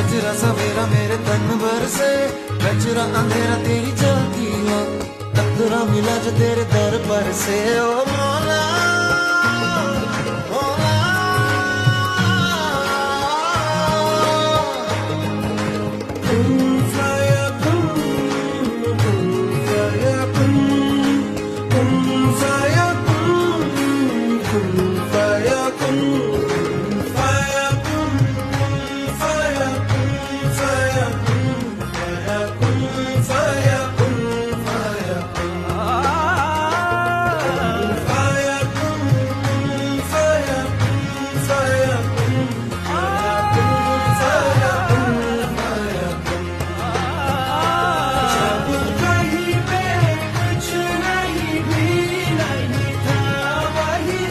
गजरा सवेरा मेरे तन भर से, गजरा अंधेरा तेरी जलती आँख, टकरा मिला जो तेरे दर पर से। ओ मौला मौला, कुन फयकुन, कुन फयकुन, कुन फयकुन, कुन